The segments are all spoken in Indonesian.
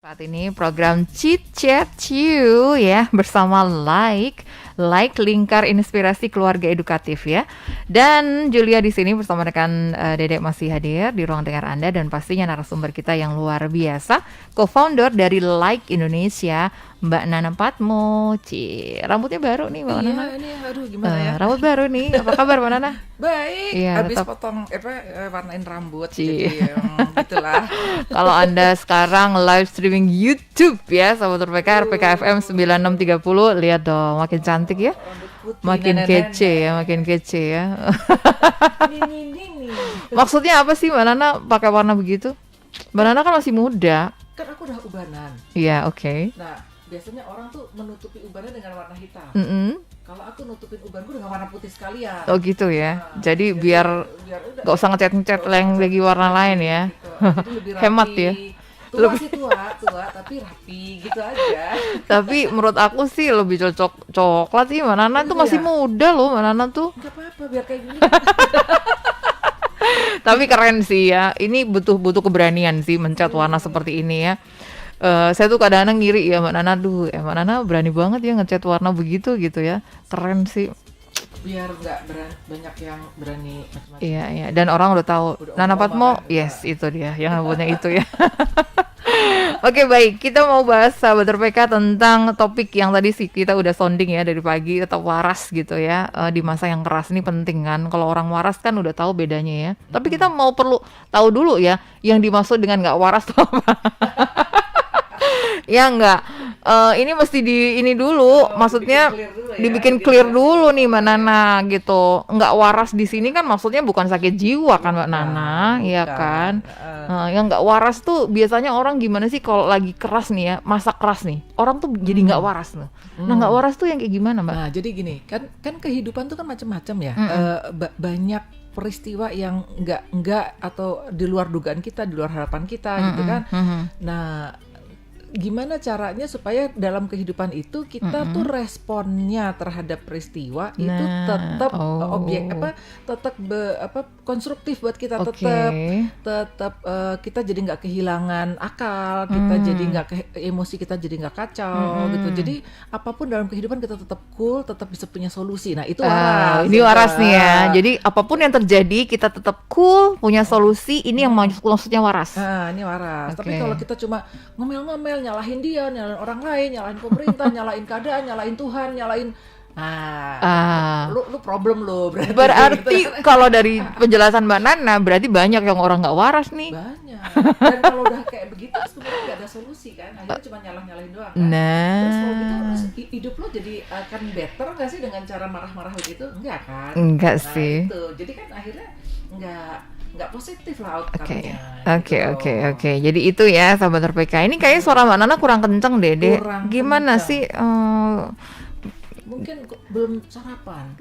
Saat ini program Chit Chat You ya bersama Like Lingkar Inspirasi Keluarga Edukatif ya. Dan Julia di sini bersama rekan Dedek masih hadir di ruang dengar Anda dan pastinya narasumber kita yang luar biasa, co-founder dari Like Indonesia, Mbak Nana Patmo. Rambutnya baru nih Mbak Nana. Iya, ini aduh gimana ya? Rambut baru nih. Apa kabar Mbak Nana? Baik, Iya, habis tetap. potong warnain rambut jadi gitulah. Kalau Anda sekarang live streaming YouTube ya, Sobat RPK, RPK FM 9630, lihat dong, makin cantik ya. Rambut putih, Makin kece ya, makin kece ya. Maksudnya apa sih Mbak Nana pakai warna begitu? Mbak Nana kan masih muda. Kan aku udah ubanan. Iya, oke. Nah, biasanya orang tuh menutupi ubannya dengan warna hitam. Mm-mm. Kalau aku nutupin ubanku dengan warna putih sekalian. Oh gitu ya. Nah, Jadi biar udah gak usah ngecat-ngecat yang lagi warna lain ya. gitu. Jadi lebih rapi. Hemat ya. Tua tapi rapi gitu aja. Tapi menurut aku sih lebih cocok coklat sih. Mbak Nana tuh Gitu masih ya? muda loh Mbak Nana tuh. Enggak apa-apa biar kayak gini. Tapi keren sih ya. Ini butuh keberanian sih mencat warna seperti ini ya. Saya tuh kadang-kadang ngiri ya Mbak Nana. Mbak Nana berani banget ya ngecat warna begitu gitu ya. Keren sih. Biar nggak banyak yang berani macam-macam. Iya. Dan orang udah tahu. Udah Nana om-om Patmo, kan. yes itu dia. Yang rambutnya itu ya. Oke baik, kita mau bahas sahabat RPK tentang topik yang tadi sih kita udah sounding ya dari pagi, tetap waras gitu ya. Di masa yang keras ini penting kan. Kalau orang waras kan udah tahu bedanya ya. Tapi kita perlu tahu dulu ya yang dimaksud dengan nggak waras tuh apa. Ya enggak, ini mesti ini dulu, maksudnya dibikin clear dulu nih Mbak Nana gitu. Enggak waras di sini kan maksudnya bukan sakit jiwa kan Mbak Nana, iya kan? Yang enggak waras tuh biasanya orang gimana sih kalau lagi keras nih ya, masa keras nih, orang tuh jadi enggak waras tuh. Nah enggak waras tuh yang kayak gimana Mbak? Nah, jadi gini, kan kehidupan tuh kan macam-macam ya. Banyak peristiwa yang enggak atau di luar dugaan kita, di luar harapan kita gitu kan. Nah, gimana caranya supaya dalam kehidupan itu kita tuh responnya terhadap peristiwa itu tetap konstruktif buat kita, tetap kita jadi nggak kehilangan akal, kita jadi nggak emosi kita jadi nggak kacau gitu. Jadi apapun dalam kehidupan kita tetap cool, tetap bisa punya solusi. Nah itu waras. Ini waras nih ya. Jadi apapun yang terjadi kita tetap cool, punya solusi. Ini yang maksudnya waras. Nah ini waras. Tapi kalau kita cuma ngomel-ngomel, nyalahin dia, nyalahin orang lain, nyalahin pemerintah, nyalahin keadaan, nyalahin Tuhan, nyalahin lu problem lo berarti kalau dari penjelasan Mbak Nana berarti banyak yang orang nggak waras nih. Banyak. Dan kalau udah kayak begitu sebenarnya nggak ada solusi kan, akhirnya cuma nyalahin doang kan. Terus kalau gitu hidup lo jadi akan better nggak sih dengan cara marah-marah begitu? Enggak kan? Enggak sih. Itu. Jadi kan akhirnya nggak positif lah outcome-nya. Oke. Jadi itu ya sahabat RPK. Ini kayaknya suara Mbak Nana kurang kenceng deh. Gimana kenceng sih? Mungkin belum sarapan.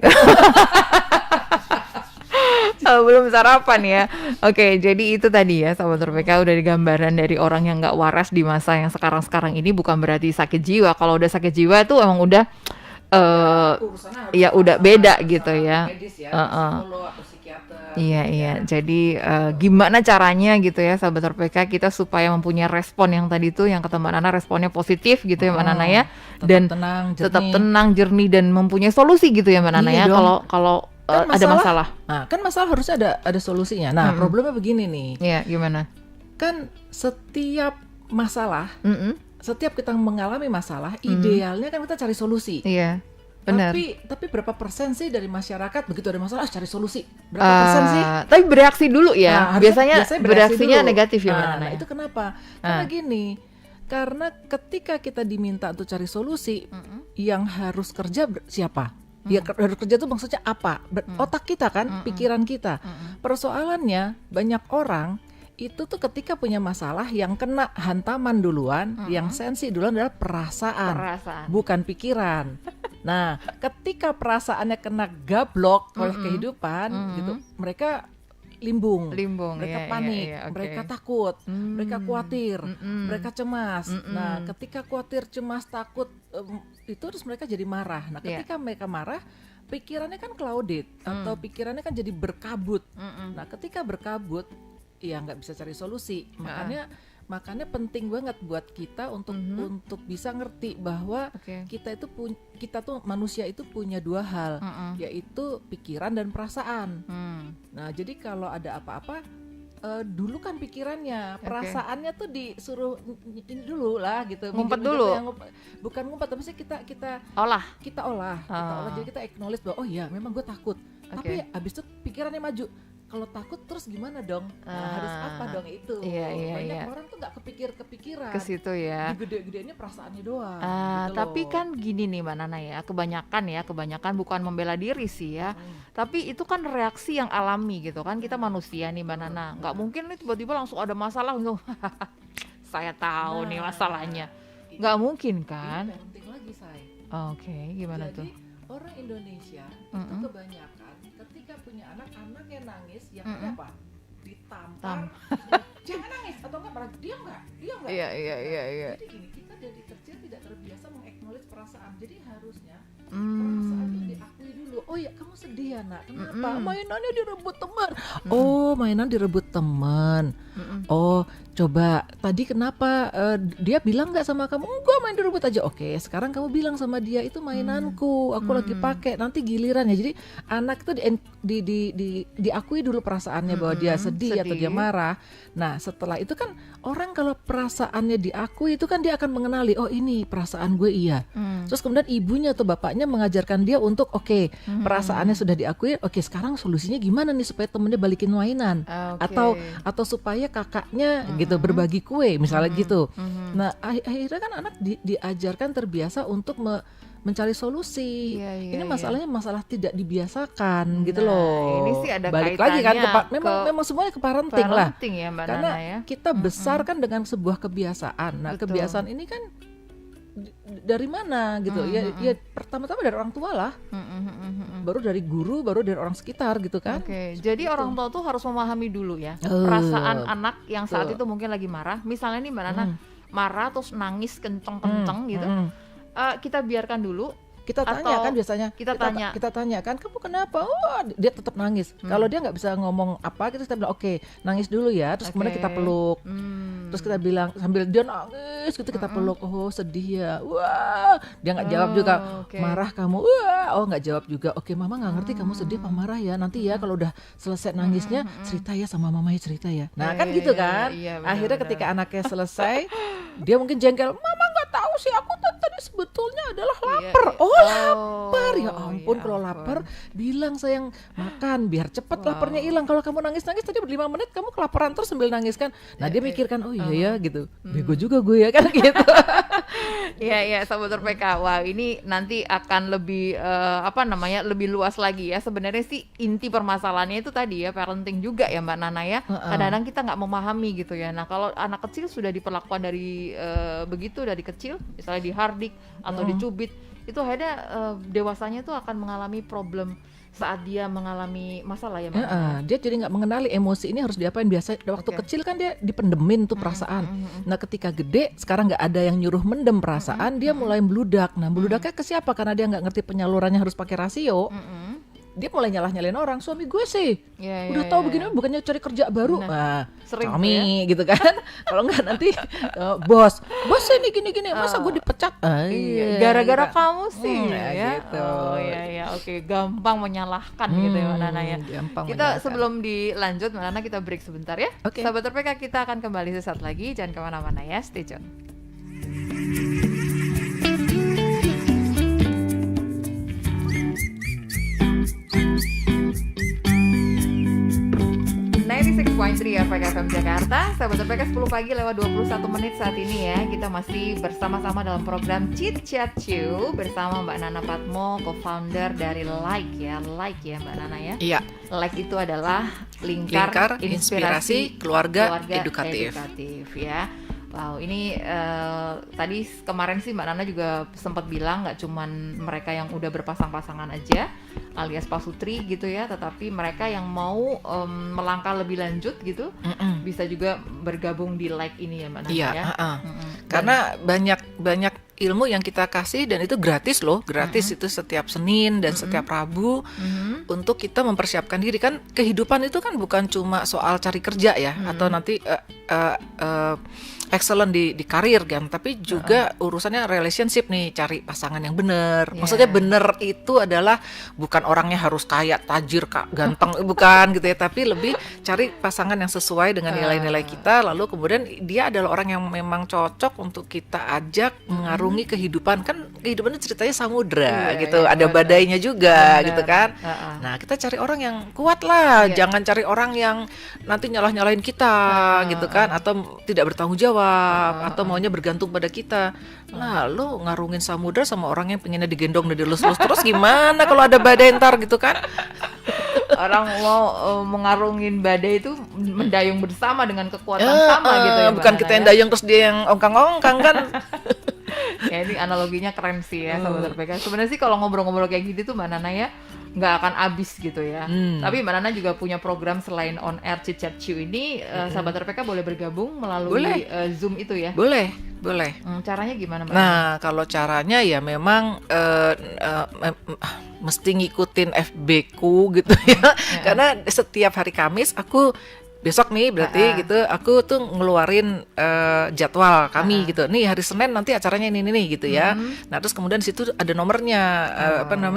Belum sarapan ya. Oke, jadi itu tadi ya sahabat RPK udah digambaran dari orang yang nggak waras di masa yang sekarang ini bukan berarti sakit jiwa. Kalau udah sakit jiwa tuh emang udah ya udah beda gitu ya. Medis ya, psikolog atau psikiater. Iya. Jadi gimana caranya gitu ya sahabat RPK kita supaya mempunyai respon yang tadi tuh yang kata Mbak Nana responnya positif gitu ya Mbak Nana ya. Dan tetap tenang, jernih dan mempunyai solusi gitu ya Mbak Nana ya. Kalau kan ada masalah. Nah, kan masalah harusnya ada solusinya. Nah, problemnya begini nih. Iya, gimana? Kan setiap masalah, setiap kita mengalami masalah, idealnya kan kita cari solusi. Iya. Benar. Tapi berapa persen sih dari masyarakat begitu ada masalah cari solusi? Berapa persen sih? Tapi bereaksi dulu ya. Biasanya bereaksinya dulu. negatif ya Mbak Nana. Nah, itu kenapa? Karena gini. Karena ketika kita diminta untuk cari solusi, yang harus kerja siapa? Ya harus kerja itu maksudnya apa? Otak kita kan, pikiran kita. Persoalannya banyak orang itu tuh ketika punya masalah yang kena hantaman duluan, yang sensi duluan adalah perasaan. Bukan pikiran. Nah, ketika perasaannya kena gablok oleh kehidupan, gitu, mereka limbung, mereka panik, mereka takut, mereka khawatir, mereka cemas. Nah, ketika khawatir, cemas, takut, itu terus mereka jadi marah. Nah, ketika mereka marah, pikirannya kan clouded atau pikirannya kan jadi berkabut. Nah, ketika berkabut, ya nggak bisa cari solusi. Makanya Makanya penting banget buat kita untuk bisa ngerti bahwa kita tuh manusia itu punya dua hal, yaitu pikiran dan perasaan. Nah, jadi kalau ada apa-apa, dulu kan pikirannya, perasaannya tuh disuruh ini dulu lah gitu. Ngumpet dulu. Bukan ngumpet, tapi sih kita olah. Jadi kita acknowledge bahwa oh iya memang gue takut. Tapi abis itu pikirannya maju. Kalau takut terus gimana dong? Harus apa dong itu? Banyak orang tuh nggak kepikiran ke situ ya. Gede-gedenya perasaannya doang. Gitu tapi loh. kan gini nih Mbak Nana ya, kebanyakan bukan membela diri sih ya. Tapi itu kan reaksi yang alami gitu kan, kita manusia nih Mbak Nana. Nggak mungkin nih tiba-tiba langsung ada masalah langsung saya tahu nih masalahnya. Nggak mungkin kan? Ini penting lagi, Say. Gimana Jadi, tuh? orang Indonesia itu kebanyakan ketika punya anak yang nangis, yang apa? Ditampar. Jangan nangis atau enggak malah diam enggak? Iya. Jadi gini, kita dari kecil tidak terbiasa meng-acknowledge perasaan. Jadi harusnya perasaan itu diakui dulu. Oh ya, kamu sedih ya, Nak. Kenapa? Mainannya direbut teman. Oh, mainan direbut teman. Oh, coba tadi kenapa dia bilang nggak sama kamu? Enggak, main direbut aja. Oke, sekarang kamu bilang sama dia itu mainanku, aku lagi pakai. Nanti giliran ya. Jadi anak itu diakui dulu perasaannya bahwa dia sedih atau dia marah. Nah, setelah itu kan orang kalau perasaannya diakui itu kan dia akan mengenali, oh ini perasaan gue iya. Terus kemudian ibunya atau bapaknya mengajarkan dia untuk perasaannya sudah diakui. Oke, sekarang solusinya gimana nih supaya temennya balikin mainan atau supaya kakaknya gitu berbagi kue misalnya gitu. Nah, akhirnya kan anak diajarkan terbiasa untuk mencari solusi. Ini masalahnya masalah tidak dibiasakan gitu loh. Ini sih ada balik lagi kan memang semuanya ke parenting lah. Ya, Mbak Karena Nana ya. kita besar kan dengan sebuah kebiasaan. Nah, kebiasaan ini kan dari mana gitu? Ya pertama-tama dari orang tua lah. Baru dari guru, baru dari orang sekitar gitu kan. Jadi gitu. Orang tua tuh harus memahami dulu ya perasaan anak yang saat itu mungkin lagi marah. Misalnya nih Mbak Nana marah terus nangis kenceng-kenceng gitu. Kita biarkan dulu. Kita tanya kan biasanya. Kita tanya kan, kamu kenapa? Oh, dia tetap nangis. Kalau dia nggak bisa ngomong apa, kita bilang oke, nangis dulu ya. Terus kemudian kita peluk. Terus kita bilang sambil dia nangis, gitu kita peluk. Oh sedih ya. Wah, dia nggak jawab juga. Marah kamu? Wah, oh nggak jawab juga. Oke, mama nggak ngerti kamu sedih apa marah ya. Nanti ya kalau udah selesai nangisnya, cerita ya sama mama ya cerita ya. Nah kan gitu kan. Akhirnya ketika anaknya selesai, dia mungkin jengkel. Mama nggak tahu sih, aku tadi sebetulnya adalah lapar. Lapar, ya ampun kalau lapar bilang sayang makan biar cepet laparnya hilang. Kalau kamu nangis-nangis tadi 5 menit kamu kelaparan terus sambil nangis kan. Nah dia mikirkan oh iya ya gitu. Bego juga gue ya kan gitu. Iya Sobat RPK. Wah, ini nanti akan lebih lebih luas lagi ya. Sebenarnya sih inti permasalahannya itu tadi ya parenting juga ya Mbak Nana ya. Kadang-kadang kita nggak memahami gitu ya. Nah, kalau anak kecil sudah diperlakukan dari begitu dari kecil, misalnya dihardik atau dicubit, itu akhirnya dewasanya itu akan mengalami problem saat dia mengalami masalah ya Mbak. Dia jadi nggak mengenali emosi ini harus diapain. Biasa waktu kecil kan dia dipendemin tuh perasaan. Nah ketika gede sekarang nggak ada yang nyuruh mendem perasaan, dia mulai meludak. Nah meludaknya ke siapa? Karena dia nggak ngerti penyalurannya harus pakai rasio. Dia mulai nyalahin orang. Suami gue sih udah tahu begini bukannya cari kerja baru. Sering suami gitu kan. Kalau nggak nanti bos ini gini masa gue dipecat. Gara-gara kamu sih ya. Gitu. Oke, gampang menyalahkan gitu ya Mbak Nana ya. Kita sebelum dilanjut Mbak Nana kita break sebentar ya. Sahabat RPK, kita akan kembali sesaat lagi. Jangan kemana-mana ya, stay tune. 96.3 RPK FM Jakarta. Sahabat RPK 10 pagi lewat 21 menit saat ini ya. Kita masih bersama-sama dalam program Chit Chat Chew bersama Mbak Nana Patmo, co-founder dari Like ya Mbak Nana ya. Iya. Like itu adalah lingkar inspirasi keluarga edukatif ya. Wow, ini tadi kemarin sih Mbak Nana juga sempat bilang nggak cuman mereka yang udah berpasang-pasangan aja alias pasutri gitu ya, tetapi mereka yang mau melangkah lebih lanjut gitu bisa juga bergabung di Like ini ya Mbak Nana ya. Karena banyak ilmu yang kita kasih dan itu gratis loh, itu setiap Senin dan setiap Rabu untuk kita mempersiapkan diri. Kan kehidupan itu kan bukan cuma soal cari kerja ya atau nanti excellent di karir kan, tapi juga urusannya relationship nih, cari pasangan yang benar. Maksudnya benar itu adalah bukan orangnya harus kaya, tajir, ganteng, bukan gitu ya, tapi lebih cari pasangan yang sesuai dengan nilai-nilai kita, lalu kemudian dia adalah orang yang memang cocok untuk kita ajak mengarungi kehidupan. Kan kehidupan itu ceritanya samudra gitu, ada badainya juga gitu kan. Nah, kita cari orang yang kuat lah, jangan cari orang yang nanti nyalah-nyalahin kita gitu kan, atau tidak bertanggung jawab, atau maunya bergantung pada kita. Lah, lu ngarungin samudra sama orang yang pengennya digendong dan dilus-lus terus gimana kalau ada badai ntar gitu kan? Orang mau mengarungin badai itu mendayung bersama dengan kekuatan sama gitu ya. Bukan kita yang dayung terus dia yang ongkang-ongkang kan. Ya, ini analoginya keren sih ya, sahabat RPK. Sebenarnya sih kalau ngobrol-ngobrol kayak gitu tuh Mbak Nana ya nggak akan habis gitu ya. Tapi Mbak Nana juga punya program selain on air Chit Chat Chew ini. Sahabat RPK boleh bergabung melalui Zoom itu ya. Boleh. Caranya gimana Mbak? Nah, kalau caranya ya memang mesti ngikutin FB-ku gitu ya. Karena setiap hari Kamis aku besok nih berarti gitu, aku tuh ngeluarin jadwal kami gitu. Nih hari Senin nanti acaranya ini gitu ya. Nah, terus kemudian di situ ada nomornya,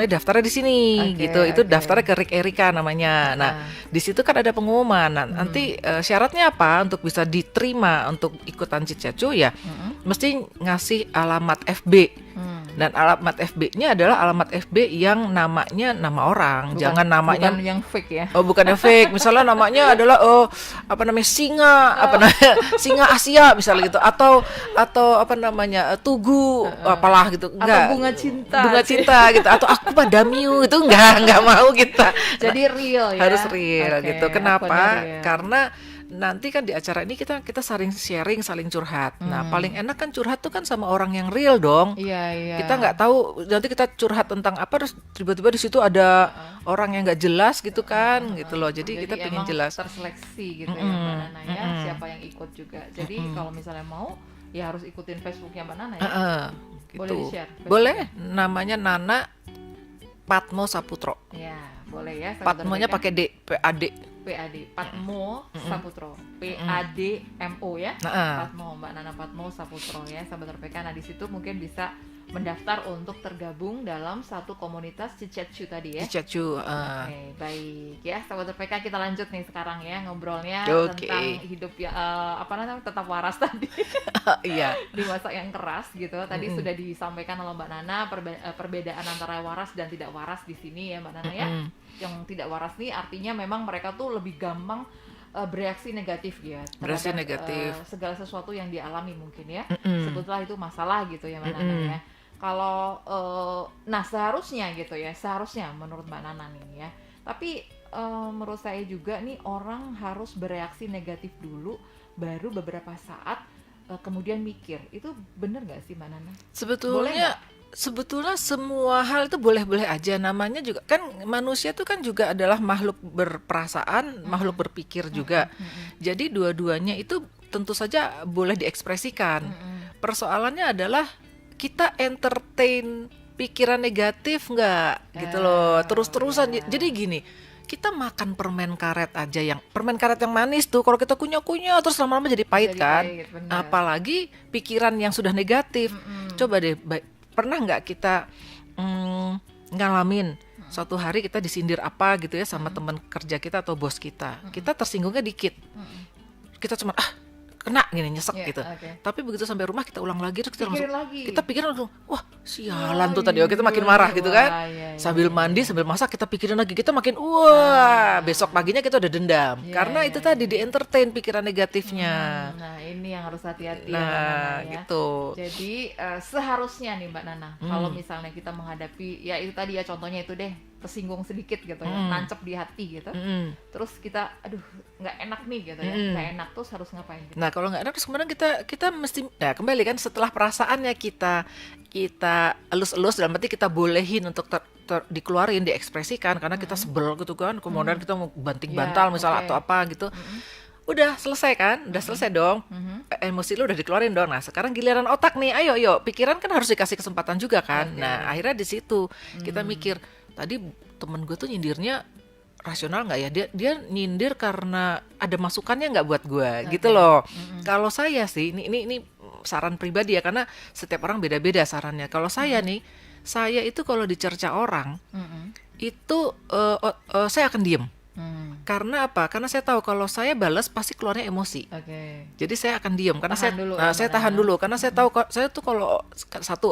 daftarnya di sini gitu. Itu daftarnya ke Rick Erika namanya. Nah, di situ kan ada pengumuman. Nah, nanti syaratnya apa untuk bisa diterima untuk ikutan Chit Chat Chew ya? Mesti ngasih alamat FB. Dan alamat FB-nya adalah alamat FB yang namanya nama orang, jangan namanya bukan yang fake ya. Oh, bukan yang fake. Misalnya namanya adalah singa, singa Asia misalnya gitu, atau apa namanya Tugu, apalah gitu. Enggak. Atau bunga cinta gitu, atau aku Padamiu itu enggak mau kita. Jadi real ya. Harus real gitu. Kenapa? Real. Karena nanti kan di acara ini kita saling sharing, saling curhat. Nah, paling enak kan curhat tuh kan sama orang yang real dong. Iya. Kita nggak tahu nanti kita curhat tentang apa terus tiba-tiba di situ ada orang yang nggak jelas gitu kan, gitu loh. Jadi kita pengen jelas. Terseleksi gitu ya Mbak Nana ya, siapa yang ikut juga. Jadi kalau misalnya mau ya harus ikutin Facebooknya Mbak Nana ya. Gitu. Boleh di-share? Boleh. Namanya Nana Padmo Saputro. Ya, boleh ya. Padmonya pakai D, PAD. Padmo Saputro, PADMO ya. Padmo, Mbak Nana Padmo Saputro ya, sahabat RPK. Nah, di situ mungkin bisa mendaftar untuk tergabung dalam satu komunitas Chit Chat Chew tadi ya. Chit Chat Chew. Oke, baik ya, sahabat RPK, kita lanjut nih sekarang ya ngobrolnya tentang hidup ya tetap waras tadi. Iya. Di masa yang keras gitu. Tadi sudah disampaikan oleh Mbak Nana perbedaan antara waras dan tidak waras di sini ya Mbak Nana ya. Yang tidak waras nih artinya memang mereka tuh lebih gampang bereaksi negatif ya terhadap segala sesuatu yang dialami mungkin ya. Sebutlah itu masalah gitu ya Mbak Nana ya. Kalau nah seharusnya gitu ya, menurut Mbak Nana nih ya. Tapi menurut saya juga nih orang harus bereaksi negatif dulu, baru beberapa saat kemudian mikir. Itu benar nggak sih Mbak Nana? Sebetulnya semua hal itu boleh-boleh aja. Namanya juga kan manusia itu kan juga adalah makhluk berperasaan, makhluk berpikir juga. Jadi dua-duanya itu tentu saja boleh diekspresikan. Persoalannya adalah kita entertain pikiran negatif nggak gitu loh, terus-terusan. Jadi gini, kita makan permen karet yang manis tuh, kalau kita kunyah-kunyah terus lama-lama jadi pahit kan. Apalagi pikiran yang sudah negatif. Coba deh, pernah nggak kita ngalamin suatu hari kita disindir apa gitu ya sama teman kerja kita atau bos kita, kita tersinggungnya dikit, kita cuma kena gini nyesek gitu. Tapi begitu sampai rumah kita ulang lagi terus kita pikirin langsung, wah sialan tuh tadi, kita makin marah gitu kan. Sambil mandi sambil masak kita pikirin lagi, kita makin besok paginya kita udah dendam karena itu tadi di entertain pikiran negatifnya. Nah, ini yang harus hati-hati ya, Mbak Nana ya. Gitu. Jadi seharusnya nih Mbak Nana, kalau misalnya kita menghadapi ya itu tadi ya, contohnya itu deh, tersinggung sedikit gitu ya, nancep di hati gitu. Terus kita nggak enak nih gitu ya, nggak enak, terus harus ngapain gitu? Nah, kalau nggak enak terus kemudian kita mesti kembali kan, setelah perasaannya kita elus-elus, dalam arti kita bolehin untuk dikeluarin, diekspresikan karena kita sebel gitu kan, kemudian kita mau banting-bantal misalnya atau apa gitu. Udah selesai kan? Udah selesai dong. Emosi lu udah dikeluarin dong. Nah, sekarang giliran otak nih. Ayo, pikiran kan harus dikasih kesempatan juga kan. Nah, akhirnya di situ kita mikir, tadi temen gue tuh nyindirnya rasional nggak ya, dia nyindir karena ada masukannya nggak buat gue gitu loh. Kalau saya sih ini saran pribadi ya, karena setiap orang beda-beda sarannya. Kalau saya nih, saya itu kalau dicerca orang itu saya akan diem. Karena apa? Karena saya tahu kalau saya balas pasti keluarnya emosi. Jadi saya akan diem karena saya tahan dulu karena saya tahu saya tuh kalau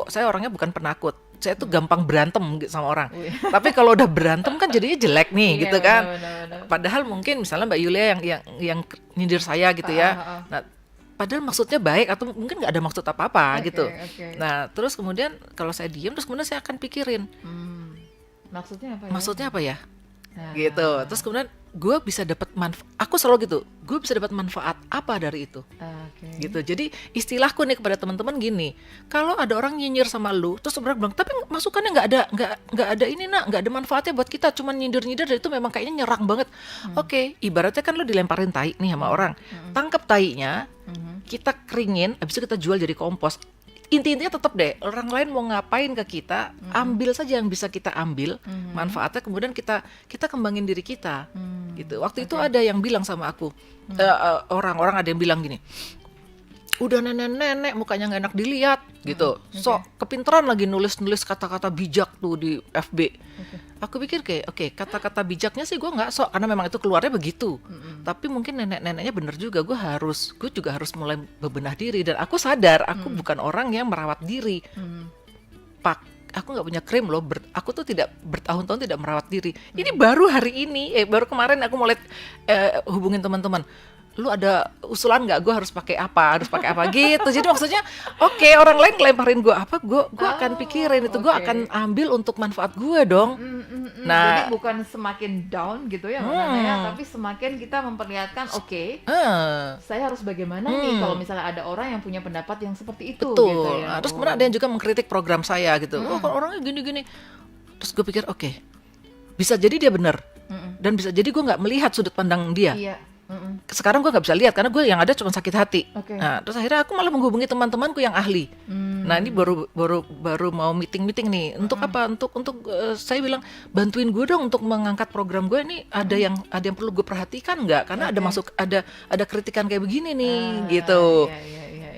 saya orangnya bukan penakut. Saya tuh gampang berantem sama orang. Tapi kalau udah berantem kan jadinya jelek nih gitu kan. Benar. Padahal mungkin misalnya Mbak Yulia yang nyindir saya gitu ya. Nah, padahal maksudnya baik atau mungkin nggak ada maksud apa-apa gitu. Nah, terus kemudian kalau saya diem terus kemudian saya akan pikirin. Maksudnya apa ya? Maksudnya apa ya? Gitu. Terus kemudian gue bisa dapat manfaat. Aku selalu gitu. Gue bisa dapat manfaat apa dari itu? Gitu. Jadi istilahku nih kepada teman-teman gini. Kalau ada orang nyinyir sama lu, terus orang bilang, tapi masukannya nggak ada ini nggak ada manfaatnya buat kita. Cuman nyindir-nyindir dan itu memang kayaknya nyerang banget. Oke, ibaratnya kan lu dilemparin tai nih sama orang. Tangkap tainya, kita keringin, habis itu kita jual jadi kompos. Intinya tetap deh, orang lain mau ngapain ke kita, ambil saja yang bisa kita ambil, manfaatnya kemudian kita kembangin diri kita, gitu. Waktu itu ada yang bilang sama aku, orang-orang ada yang bilang gini, udah nenek-nenek mukanya nggak enak dilihat, gitu. So kepinteran lagi nulis kata-kata bijak tuh di FB. Aku pikir kayak kata-kata bijaknya sih gue nggak sok karena memang itu keluarnya begitu. Tapi mungkin nenek-neneknya bener juga, gue juga harus mulai bebenah diri dan aku sadar aku bukan orang yang merawat diri. Aku nggak punya krim loh. Aku tuh tidak bertahun-tahun tidak merawat diri. Ini baru hari ini, baru kemarin aku mulai hubungin teman-teman. Lu ada usulan nggak? Gue harus pakai apa gitu. Jadi maksudnya, oke, orang lain ngelemparin gue apa, gue akan pikirin itu, gue akan ambil untuk manfaat gue dong. Nah, jadi bukan semakin down gitu ya, maknanya, tapi semakin kita memperlihatkan, saya harus bagaimana nih kalau misalnya ada orang yang punya pendapat yang seperti itu. Betul. Gitu ya. Terus kemudian ada yang juga mengkritik program saya gitu. Oh, kalau orangnya gini-gini. Terus gue pikir, oke, bisa jadi dia benar, dan bisa jadi gue nggak melihat sudut pandang dia. Iya. Sekarang gue nggak bisa lihat karena gue yang ada cuma sakit hati. Nah, terus akhirnya aku malah menghubungi teman-temanku yang ahli. Nah, ini baru mau meeting nih. Untuk apa? Untuk saya bilang bantuin gue dong untuk mengangkat program gue ini. Ada yang perlu gue perhatikan nggak? Karena ada kritikan kayak begini nih, gitu.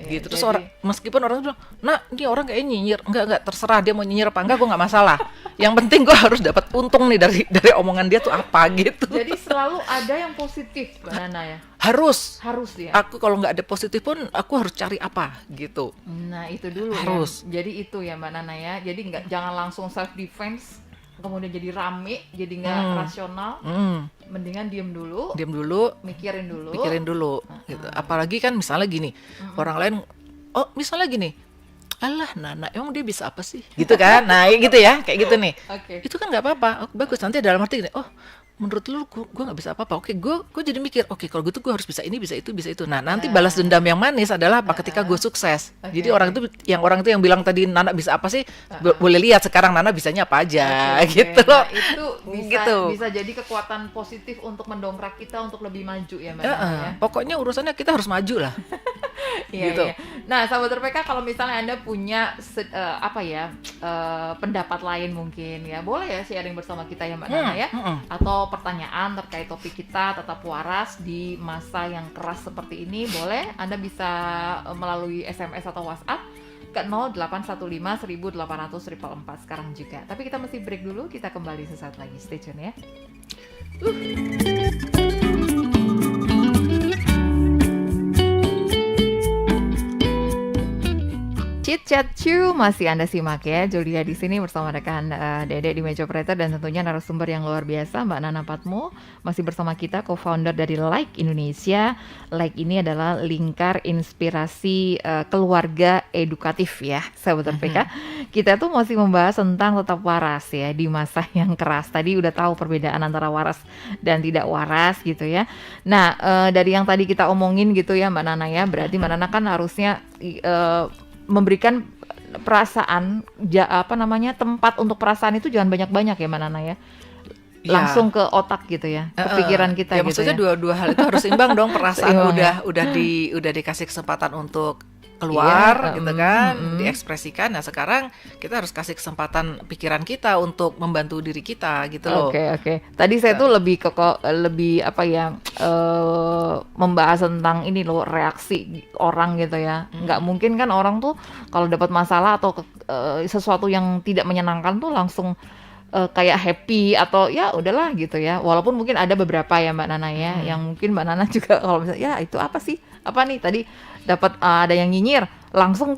Gitu. Terus meskipun orang bilang, nah ini orang kayak nyinyir, enggak terserah dia mau nyinyir apa enggak, gue nggak masalah. Yang penting gue harus dapat untung nih dari omongan dia tuh apa gitu. Jadi selalu ada yang positif, Mbak Nana ya. Harus ya. Aku kalau nggak ada positif pun aku harus cari apa gitu. Nah itu dulu harus. Ya. Jadi itu ya Mbak Nana ya. Jadi jangan langsung self defense kemudian jadi rame, jadi nggak rasional. Mendingan diem dulu, mikirin dulu gitu. Apalagi kan misalnya gini, orang lain misalnya gini, alah Nana emang dia bisa apa sih gitu kan. Nah gitu ya, kayak gitu nih. Itu kan nggak apa-apa. Bagus, nanti dalam arti gini, menurut lu gue nggak bisa apa-apa. Gue jadi mikir, gue gitu gue harus bisa ini, bisa itu. Nah nanti balas dendam yang manis adalah apa? Ketika gue sukses. Jadi orang itu yang bilang tadi Nana bisa apa sih, boleh lihat sekarang Nana bisanya apa aja gitu loh. Nah, itu bisa jadi kekuatan positif untuk mendongkrak kita untuk lebih maju ya Mbak Nana ya. Pokoknya urusannya kita harus maju lah. Gitu. Nah, sahabat RPK, kalau misalnya Anda punya pendapat lain mungkin ya, boleh ya sharing bersama kita ya Mbak Nana ya. Atau pertanyaan terkait topik kita tetap waras di masa yang keras seperti ini, boleh Anda bisa melalui SMS atau WhatsApp ke 0815 1800 444 sekarang juga. Tapi kita mesti break dulu, kita kembali sesaat lagi. Stay tune ya. Chit Chat Chew masih Anda simak ya. Julia di sini bersama rekan Dedek di meja operator dan tentunya narasumber yang luar biasa Mbak Nana Patmo masih bersama kita, co-founder dari Like Indonesia. Like ini adalah lingkar inspirasi keluarga edukatif ya, sahabat RPK. Kita tuh masih membahas tentang tetap waras ya di masa yang keras. Tadi udah tahu perbedaan antara waras dan tidak waras gitu ya. Nah, dari yang tadi kita omongin gitu ya Mbak Nana ya, berarti Mbak Nana kan harusnya memberikan perasaan tempat untuk perasaan itu jangan banyak-banyak ya Mbak Nana ya. Langsung ke otak gitu ya, ke pikiran kita ya, gitu maksudnya ya. dua hal itu harus imbang dong. Perasaan udah dikasih kesempatan untuk keluar gitu kan, diekspresikan. Nah sekarang kita harus kasih kesempatan pikiran kita untuk membantu diri kita gitu loh. Oke. Tadi saya tuh lebih apa ya, membahas tentang ini loh, reaksi orang gitu ya. Nggak mungkin kan orang tuh kalau dapat masalah atau sesuatu yang tidak menyenangkan tuh langsung kayak happy atau ya udahlah gitu ya. Walaupun mungkin ada beberapa ya Mbak Nana ya, yang mungkin Mbak Nana juga kalau misalnya ya itu apa sih? Apa nih tadi dapat ada yang nyinyir, langsung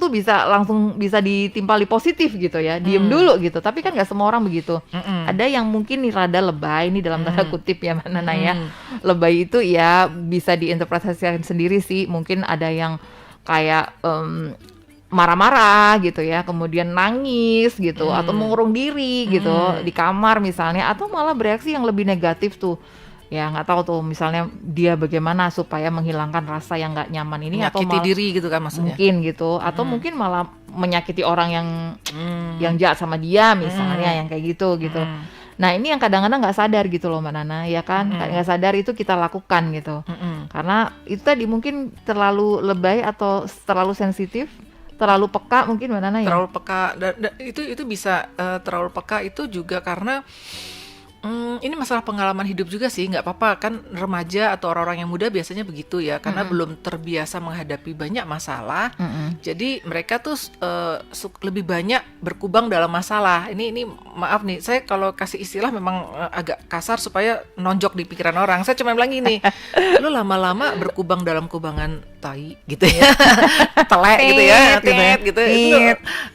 bisa ditimpali positif gitu ya. Diem dulu gitu. Tapi kan nggak semua orang begitu. Ada yang mungkin nih rada lebay nih dalam tanda kutip ya Mbak Nana ya. Lebay itu ya bisa diinterpretasikan sendiri sih. Mungkin ada yang kayak marah-marah gitu ya, kemudian nangis gitu, atau mengurung diri gitu di kamar misalnya, atau malah bereaksi yang lebih negatif tuh. Ya nggak tahu tuh misalnya dia bagaimana supaya menghilangkan rasa yang nggak nyaman ini, atau Menyakiti diri gitu kan maksudnya. mungkin gitu, atau mungkin malah menyakiti orang yang jahat sama dia misalnya, yang kayak gitu. Nah ini yang kadang-kadang nggak sadar gitu loh Mbak Nana, ya kan, nggak sadar itu kita lakukan gitu, karena itu tadi mungkin terlalu lebay atau terlalu sensitif, terlalu peka mungkin Mbak Nana ya. Terlalu peka, itu bisa terlalu peka itu juga karena ini masalah pengalaman hidup juga sih. Nggak apa-apa kan, remaja atau orang-orang yang muda biasanya begitu ya, karena belum terbiasa menghadapi banyak masalah. Jadi mereka tuh lebih banyak berkubang dalam masalah. Ini maaf nih, saya kalau kasih istilah memang agak kasar supaya nonjok di pikiran orang. Saya cuma bilang gini, lu lama-lama berkubang dalam kubangan tai gitu ya, telek gitu ya, tet gitu.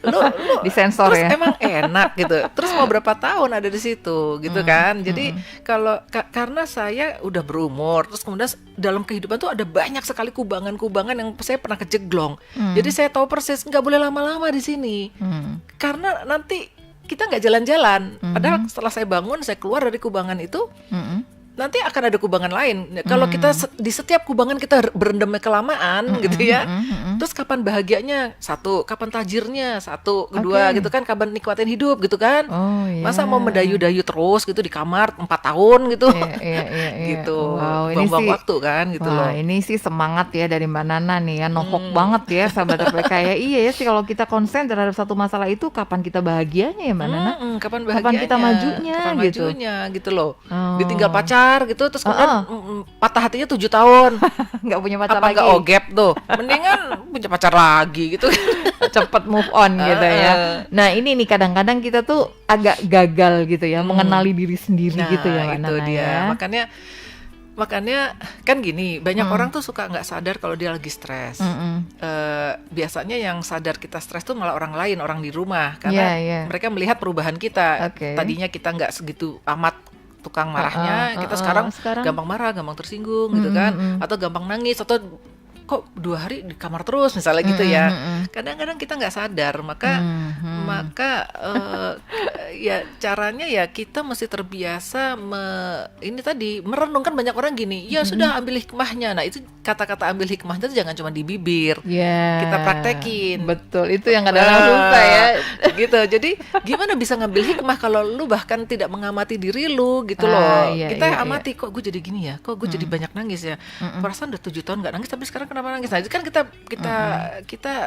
Lu disensor terus ya. emang enak gitu. Terus mau berapa tahun ada di situ gitu kan. Jadi kalau karena saya udah berumur, terus kemudian dalam kehidupan tuh ada banyak sekali kubangan-kubangan yang saya pernah kejeglong. Jadi saya tahu persis nggak boleh lama-lama di sini. Karena nanti kita nggak jalan-jalan. Padahal setelah saya bangun, saya keluar dari kubangan itu, nanti akan ada kubangan lain. Kalau kita di setiap kubangan kita berendamnya kelamaan gitu ya. Terus kapan bahagianya? Satu, kapan tajirnya? Satu, kedua gitu kan, kapan nikmatin hidup gitu kan. Masa mau mendayu-dayu terus gitu di kamar 4 tahun gitu. Gitu. Wow, ini buang-buang sih waktu kan gitu loh. Ini sih semangat ya dari Mbak Nana nih ya, nohok banget ya sahabat RPK ya. Iya ya sih, kalau kita konsen terhadap satu masalah itu, kapan kita bahagianya ya Mbak Nana? Kapan bahagianya? kita majunya kapan gitu. majunya gitu loh. Ditinggal pacar gitu, terus kemudian patah hatinya 7 tahun. Nggak punya pacar Apa lagi. nggak ogep tuh? Mendingan punya pacar lagi gitu. Cepet move on gitu ya. Nah ini nih kadang-kadang kita tuh agak gagal gitu ya, mengenali diri sendiri gitu ya Mbak itu Nana dia. ya. Makanya kan gini, banyak orang tuh suka nggak sadar kalau dia lagi stres. Biasanya yang sadar kita stres tuh malah orang lain, orang di rumah, karena mereka melihat perubahan kita. Tadinya kita nggak segitu amat tukang marahnya, kita sekarang gampang marah, gampang tersinggung gitu kan, atau gampang nangis, atau kok 2 hari di kamar terus misalnya gitu ya. Kadang-kadang kita nggak sadar, maka ya caranya ya kita mesti terbiasa ini tadi merenungkan. Banyak orang gini, ya sudah ambil hikmahnya. Nah itu kata-kata ambil hikmahnya itu jangan cuma di bibir, kita praktekin. Betul, itu yang kadang-kadang susah ya. Gitu. Jadi gimana bisa ngambil hikmah kalau lu bahkan tidak mengamati diri lu gitu loh. Kita amati, kok gue jadi gini ya, kok gue jadi banyak nangis ya. Perasaan udah 7 tahun nggak nangis, tapi sekarang kenapa nangis? Nah itu kan kita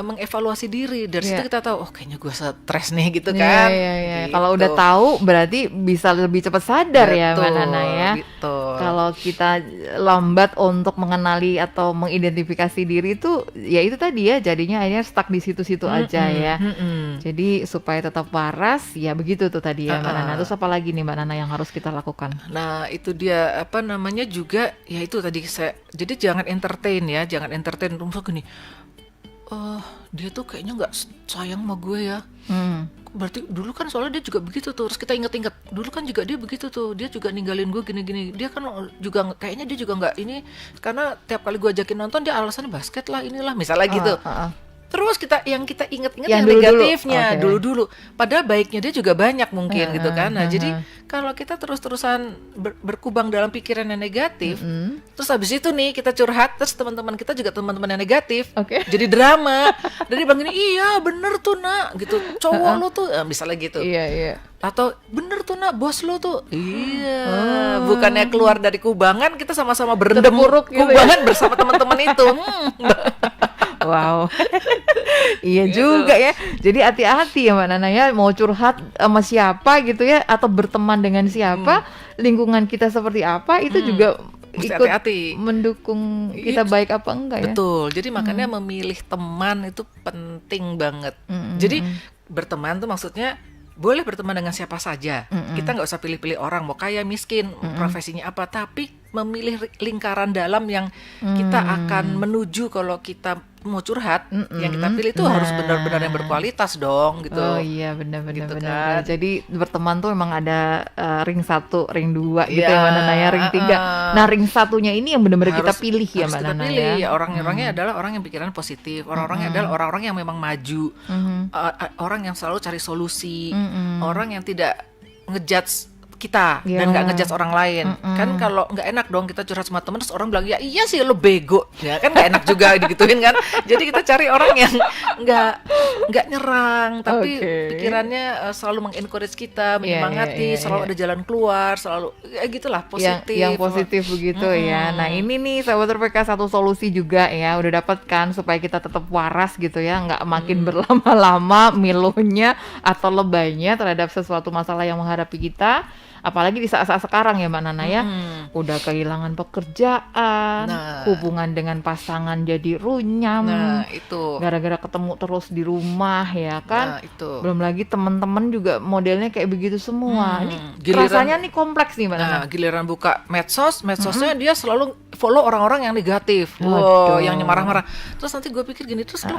mengevaluasi diri. Dari situ kita tahu, oh kayaknya gue stres nih gitu kan. Gitu. Kalau udah tahu berarti bisa lebih cepat sadar. Betul, ya Mbak Nana ya. Gitu. Kalau kita lambat untuk mengenali atau mengidentifikasi diri itu, ya itu tadi ya, jadinya akhirnya stuck di situ-situ aja ya. Jadi supaya tetap waras, ya begitu tuh tadi ya Mbak Nana. Terus apa lagi nih Mbak Nana yang harus kita lakukan? Nah itu dia, apa namanya juga, ya itu tadi jadi jangan entertain ya, jangan entertain. Maksudnya gini, dia tuh kayaknya nggak sayang sama gue ya. Berarti dulu kan soalnya dia juga begitu tuh. Terus kita inget-inget, dulu kan juga dia begitu tuh, dia juga ninggalin gue gini-gini. Dia kan juga kayaknya dia juga nggak ini, karena tiap kali gue ajakin nonton dia alasannya basket lah, inilah misalnya gitu. Terus kita inget-inget yang negatifnya dulu-dulu. Padahal baiknya dia juga banyak mungkin gitu kan. Nah jadi kalau kita terus-terusan berkubang dalam pikiran yang negatif, terus habis itu nih kita curhat, terus teman-teman kita juga teman-teman yang negatif, jadi drama. Dari bang ini, iya bener tuh nak, gitu. Cowok lo tuh, misalnya gitu. Atau bener tuh nak, bos lo tuh. Bukannya keluar dari kubangan, kita sama-sama berendam kubangan bersama teman-teman itu. Wow. Iya Gitu. juga ya. Jadi hati-hati ya Mbak Nana ya, mau curhat sama siapa gitu ya, atau berteman dengan siapa, lingkungan kita seperti apa, itu juga Mesti ikut hati-hati. mendukung kita Iya, baik apa enggak ya. Betul. Jadi makanya memilih teman itu penting banget. Jadi berteman tuh maksudnya boleh berteman dengan siapa saja. Kita nggak usah pilih-pilih orang, mau kaya, miskin, profesinya apa, tapi memilih lingkaran dalam yang kita akan menuju kalau kita mau curhat. Yang kita pilih itu harus benar-benar yang berkualitas dong, gitu. Oh iya, benar-benar Gitu benar. kan. Jadi berteman tuh memang ada ring 1, ring 2 gitu Iya, ya Mbak Nana ya, ring 3. Nah, ring satunya ini yang benar-benar kita Harus- pilih ya harus Mbak kita Nana pilih. ya. Orang-orangnya adalah orang yang pikiran positif. Orang-orangnya adalah orang-orang yang memang maju. Orang yang selalu cari solusi. Orang yang tidak ngejudge kita Iya. dan nggak ngejudge orang lain. Kan kalau nggak enak dong kita curhat sama temen terus orang bilang ya iya sih lo bego. Ya kan nggak enak juga digituin kan. Jadi kita cari orang yang nggak nyerang tapi Oke. pikirannya selalu mengencourage kita, menyemangati, iya, selalu iya. ada jalan keluar, selalu gitulah positif. Yang positif begitu ya. Nah ini nih sahabat RPK satu solusi juga ya, udah dapat kan supaya kita tetap waras gitu ya, nggak makin berlama-lama milonya atau lebaynya terhadap sesuatu masalah yang menghadapi kita. Apalagi di saat-saat sekarang ya Mbak Nana ya, udah kehilangan pekerjaan, Nah. hubungan dengan pasangan jadi runyam, Nah, itu. gara-gara ketemu terus di rumah ya kan. Nah, itu. Belum lagi teman-teman juga modelnya kayak begitu semua. Ini Giliran- rasanya nih kompleks nih Mbak Nana. Nah, giliran buka medsosnya dia selalu follow orang-orang yang negatif. Waduh. Wow, yang marah-marah. Terus nanti gue pikir gini, terus lu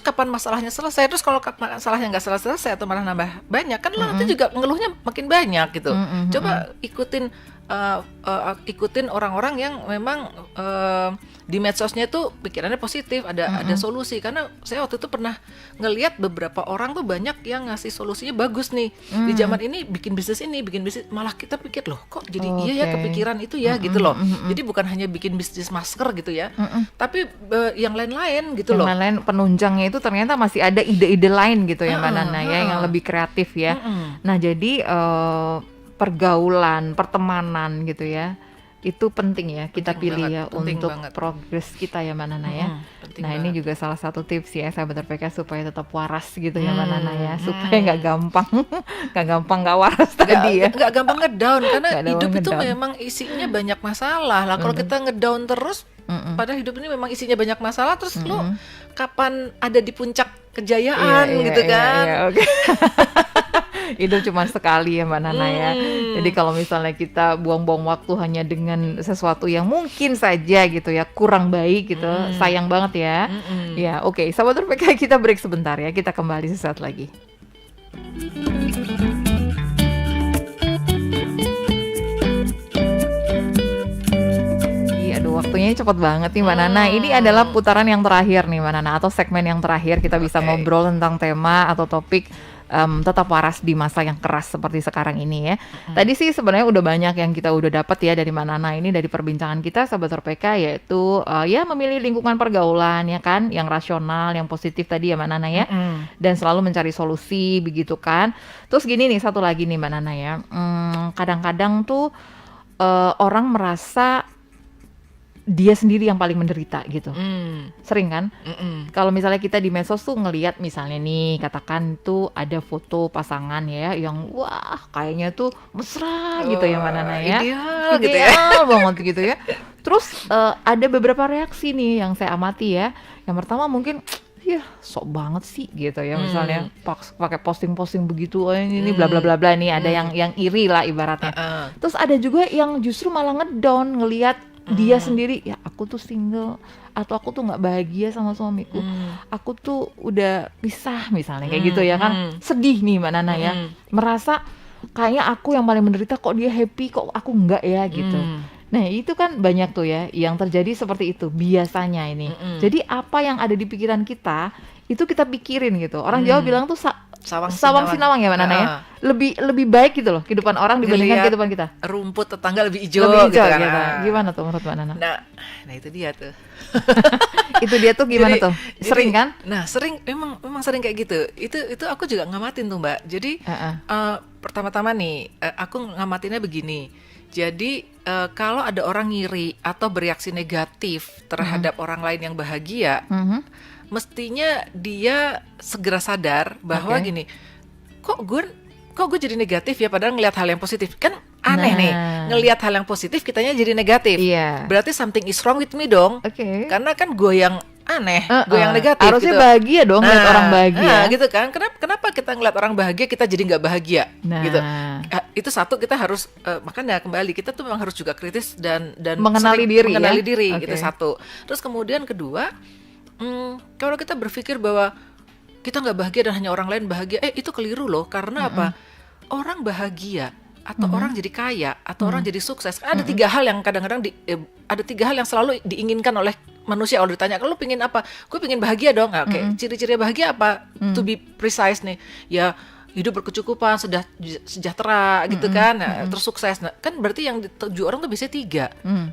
kapan masalahnya selesai? Terus kalau masalahnya nggak selesai atau malah nambah banyak, kan lu nanti juga ngeluhnya makin banyak gitu. Coba ikutin orang-orang yang memang di medsosnya itu pikirannya positif, ada solusi. Karena saya waktu itu pernah ngelihat beberapa orang tuh banyak yang ngasih solusinya bagus nih. Di zaman ini bikin bisnis, malah kita pikir loh kok jadi iya ya Oke. kepikiran itu ya gitu loh. Jadi bukan hanya bikin bisnis masker gitu ya, tapi yang lain-lain gitu Yang loh. lain-lain penunjangnya itu ternyata masih ada ide-ide lain gitu ya Mbak Nana ya, yang lebih kreatif ya. Nah jadi pergaulan, pertemanan gitu ya, itu penting ya kita Penting pilih banget, ya penting untuk banget. progres kita ya Mbak Nana ya. Penting Nah ini banget. juga salah satu tips ya sahabat RPK supaya tetap waras gitu ya Mbak Nana ya, supaya nggak gampang nggak waras tadi ya. Nggak gampang ngedown karena Nggak hidup gampang itu ngedown. memang isinya banyak masalah lah. Kalau kita ngedown terus, padahal hidup ini memang isinya banyak masalah, terus lu kapan ada di puncak kejayaan gitu kan? Iya, oke. Hidup cuma sekali ya Mbak Nana ya. Jadi kalau misalnya kita buang-buang waktu hanya dengan sesuatu yang mungkin saja gitu ya kurang baik gitu, sayang banget ya. Ya oke, sahabat RPK kita break sebentar ya, kita kembali sesaat lagi. Iya, aduh waktunya cepet banget nih Mbak Nana. Ini adalah putaran yang terakhir nih Mbak Nana, atau segmen yang terakhir kita bisa Oke. ngobrol tentang tema atau topik tetap waras di masa yang keras seperti sekarang ini ya. Tadi sih sebenarnya udah banyak yang kita udah dapat ya dari Mbak Nana ini, dari perbincangan kita sahabat RPK, yaitu ya memilih lingkungan pergaulan ya kan, yang rasional, yang positif tadi ya Mbak Nana ya, dan selalu mencari solusi begitu kan. Terus gini nih, satu lagi nih Mbak Nana ya, kadang-kadang tuh orang merasa dia sendiri yang paling menderita gitu. Sering kan? Kalau misalnya kita di medsos tuh ngelihat misalnya nih, katakan tuh ada foto pasangan ya yang wah kayaknya tuh mesra gitu ya Mbak Nana ya. Ideal gitu ya. Ideal banget gitu ya. Terus ada beberapa reaksi nih yang saya amati ya. Yang pertama mungkin ya sok banget sih gitu ya, misalnya pakai posting-posting begitu, ini bla bla bla bla nih, ada yang iri lah ibaratnya. Terus ada juga yang justru malah ngedown ngelihat dia sendiri, ya aku tuh single, atau aku tuh nggak bahagia sama suamiku, aku tuh udah pisah misalnya kayak gitu ya kan. Sedih nih Mbak Nana ya, merasa kayaknya aku yang paling menderita, kok dia happy, kok aku enggak ya gitu. Nah itu kan banyak tuh ya yang terjadi seperti itu biasanya ini. Jadi apa yang ada di pikiran kita itu kita pikirin gitu. Orang Jawa bilang tuh sawang sinawang ya Mbak Nana ya. Lebih baik gitu loh kehidupan orang dibandingkan Ngelihat kehidupan kita. rumput tetangga lebih hijau, Lebih hijau gitu kan. gitu. Gimana tuh menurut Mbak Nana? Nah itu dia tuh. Itu dia tuh gimana tuh? Sering kan? Nah sering, memang sering kayak gitu. Itu aku juga ngamatin tuh Mbak. Jadi pertama-tama nih aku ngamatinnya begini. Jadi kalau ada orang ngiri atau bereaksi negatif terhadap orang lain yang bahagia, mestinya dia segera sadar bahwa gini, kok gue jadi negatif ya, padahal ngelihat hal yang positif. Kan aneh nih, ngelihat hal yang positif kitanya jadi negatif. Berarti something is wrong with me dong. Karena kan gue yang aneh, gue yang negatif. Harusnya gitu. Bahagia dong ngeliat orang bahagia. Gitu kan? Kenapa kita ngeliat orang bahagia kita jadi nggak bahagia? Gitu. Itu satu, kita harus makanya kembali kita tuh memang harus juga kritis dan mengenali diri, gitu satu. Terus kemudian kedua, kalau kita berpikir bahwa kita nggak bahagia dan hanya orang lain bahagia, itu keliru loh. Karena apa? Orang bahagia atau orang jadi kaya atau orang jadi sukses, ada tiga hal yang kadang-kadang ada tiga hal yang selalu diinginkan oleh manusia. Kalau ditanya, kalau lu pingin apa? Gue pingin bahagia dong. Ciri-ciri bahagia apa? To be precise nih, ya hidup berkecukupan, sejahtera gitu kan, terus sukses. Nah, kan berarti yang dituju orang tuh biasanya tiga,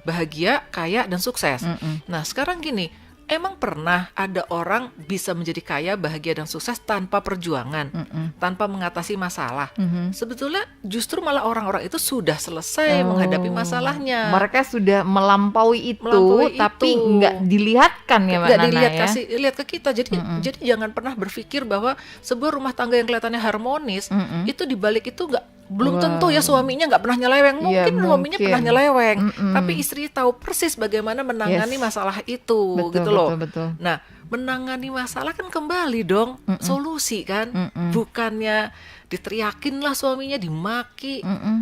bahagia, kaya, dan sukses. Nah sekarang gini, emang pernah ada orang bisa menjadi kaya, bahagia, dan sukses tanpa perjuangan, tanpa mengatasi masalah? Sebetulnya justru malah orang-orang itu sudah selesai menghadapi masalahnya. Mereka sudah melampaui itu, tapi nggak dilihatkan ya Mbak Nana, nggak dilihat, lihat ke kita. Jadi jangan pernah berpikir bahwa sebuah rumah tangga yang kelihatannya harmonis, itu dibalik itu belum tentu ya suaminya nggak pernah nyeleweng. Mungkin suaminya pernah nyeleweng, tapi istri tahu persis bagaimana menangani masalah itu. Gitu loh. Betul. Nah, menangani masalah kan kembali dong solusi kan, bukannya diteriakin lah suaminya, dimaki,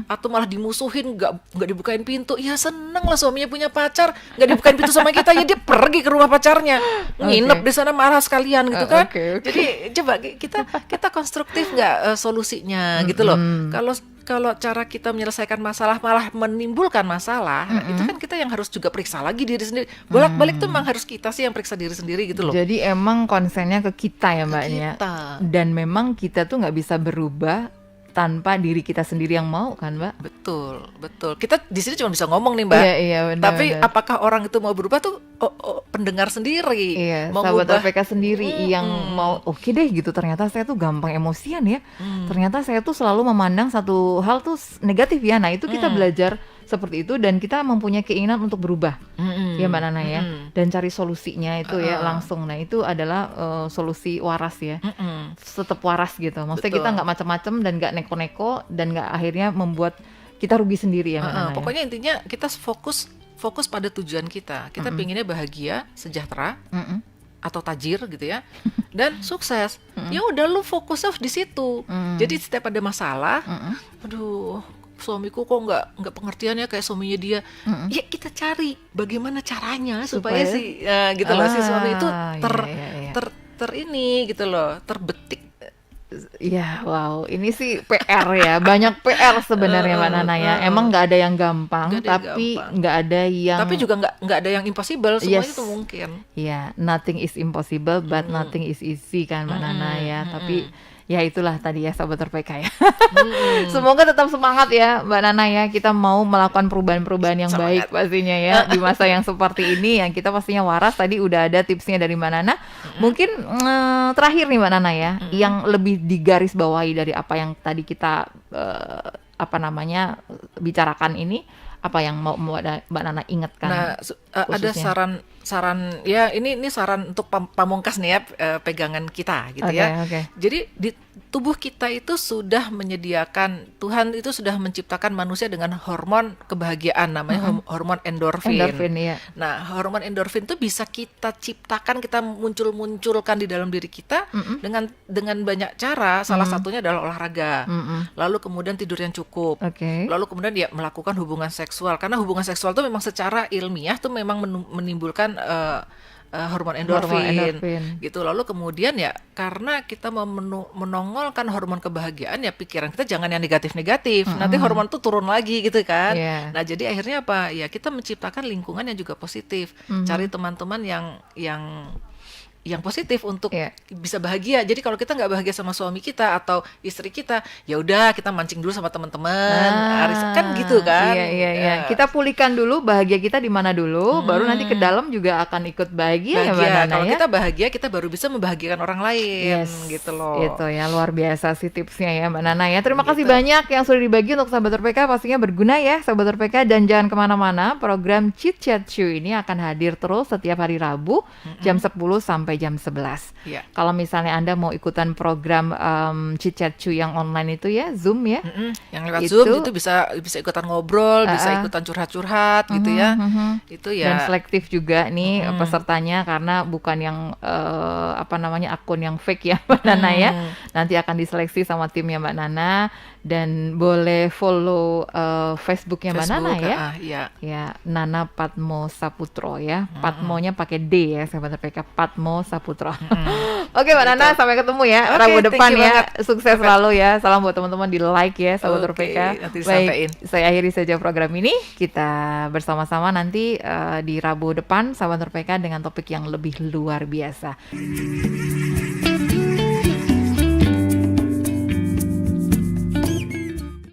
atau malah dimusuhin, nggak dibukain pintu. Ya seneng lah suaminya punya pacar, nggak dibukain pintu sama kita, ya dia pergi ke rumah pacarnya, nginep di sana, marah sekalian gitu kan. Jadi coba kita konstruktif nggak solusinya gitu loh. Kalau cara kita menyelesaikan masalah malah menimbulkan masalah, itu kan kita yang harus juga periksa lagi diri sendiri. Bolak-balik tuh memang harus kita sih yang periksa diri sendiri gitu loh. Jadi emang konsennya ke kita ya Mbaknya. Dan memang kita tuh nggak bisa berubah tanpa diri kita sendiri yang mau kan Mbak? Betul. Kita di sini cuma bisa ngomong nih Mbak. Iya, benar, tapi apakah orang itu mau berubah tuh pendengar sendiri. Mau sahabat RPK sendiri yang mau oke deh gitu. Ternyata saya tuh gampang emosian ya. Ternyata saya tuh selalu memandang satu hal tuh negatif ya. Nah itu kita belajar seperti itu dan kita mempunyai keinginan untuk berubah, ya Mbak Nana ya, dan cari solusinya itu ya langsung. Nah itu adalah solusi waras ya, tetap waras gitu. Maksudnya kita nggak macam-macam dan nggak neko-neko dan nggak akhirnya membuat kita rugi sendiri ya Mbak Nana. Pokoknya intinya kita fokus pada tujuan kita. Kita pinginnya bahagia, sejahtera, atau tajir gitu ya, dan sukses. Ya udah lu fokusnya di situ. Jadi setiap ada masalah, aduh suamiku kok nggak pengertian ya kayak suaminya dia, ya kita cari bagaimana caranya supaya si gitu loh, si suami itu ini gitu loh, terbetik. Ya wow, ini sih PR ya, banyak PR sebenarnya Mbak Nana ya. Emang nggak ada yang gampang, tapi nggak ada yang, tapi juga nggak ada yang impossible, semuanya itu mungkin. Ya, nothing is impossible, but nothing is easy kan Mbak Nana ya. Tapi ya itulah tadi ya Sobat RPK ya. Semoga tetap semangat ya Mbak Nana ya. Kita mau melakukan perubahan-perubahan yang baik pastinya ya di masa yang seperti ini, yang kita pastinya waras. Tadi udah ada tipsnya dari Mbak Nana. Mungkin terakhir nih Mbak Nana ya, yang lebih digaris bawahi dari apa yang tadi kita bicarakan ini, apa yang mau Mbak Nana ingatkan? Nah, ada saran ya, ini saran untuk pamungkas nih ya, pegangan kita gitu ya. Jadi di tubuh kita itu sudah menyediakan, Tuhan itu sudah menciptakan manusia dengan hormon kebahagiaan, namanya hormon endorfin. Ya. Nah, hormon endorfin itu bisa kita ciptakan, kita munculkan di dalam diri kita dengan banyak cara. Salah satunya adalah olahraga. Lalu kemudian tidur yang cukup. Lalu kemudian dia melakukan hubungan seksual, karena hubungan seksual itu memang secara ilmiah tuh memang menimbulkan hormon endorfin gitu. Lalu kemudian ya karena kita mau menongolkan hormon kebahagiaan, ya pikiran kita jangan yang negatif-negatif, nanti hormon tuh turun lagi gitu kan. Nah jadi akhirnya apa ya, kita menciptakan lingkungan yang juga positif. Cari teman-teman yang yang positif untuk Iya. bisa bahagia. Jadi kalau kita nggak bahagia sama suami kita atau istri kita, ya udah kita mancing dulu sama teman-teman, kan gitu kan. Iya. Kita pulihkan dulu bahagia kita di mana dulu, baru nanti ke dalam juga akan ikut bahagia ya Mbak Nana Kalau ya. kita bahagia, kita baru bisa membahagiakan orang lain, gitu loh. Itu ya, luar biasa sih tipsnya ya Mbak Nana ya. Terima kasih banyak yang sudah dibagi untuk Sahabat RPK, pastinya berguna ya Sahabat RPK, dan jangan kemana-mana. Program Chit Chat Chew ini akan hadir terus setiap hari Rabu jam 10 sampai jam 11. Iya. Kalau misalnya Anda mau ikutan program Chit Chat Chew yang online itu ya, Zoom ya. Yang lewat Itu- Zoom itu bisa ikutan ngobrol, bisa ikutan curhat-curhat gitu ya. Itu ya. Dan selektif juga nih pesertanya, karena bukan yang akun yang fake ya Mbak Nana ya. Nanti akan diseleksi sama timnya Mbak Nana, dan boleh follow Facebooknya Mbak Nana ya. Iya. Ya, Nana Patmo Saputro ya. Patmonya pakai D ya, Sahabat RPK, Patmo Saputro. Oke Mbak Nana, sampai ketemu ya Oke, Rabu thank depan you ya. banget. Sukses selalu ya. Salam buat teman-teman, di like ya Sahabat Oke, RPK. nanti Baik, disampaikan. saya akhiri saja program ini. Kita bersama-sama nanti di Rabu depan Sahabat RPK dengan topik yang lebih luar biasa.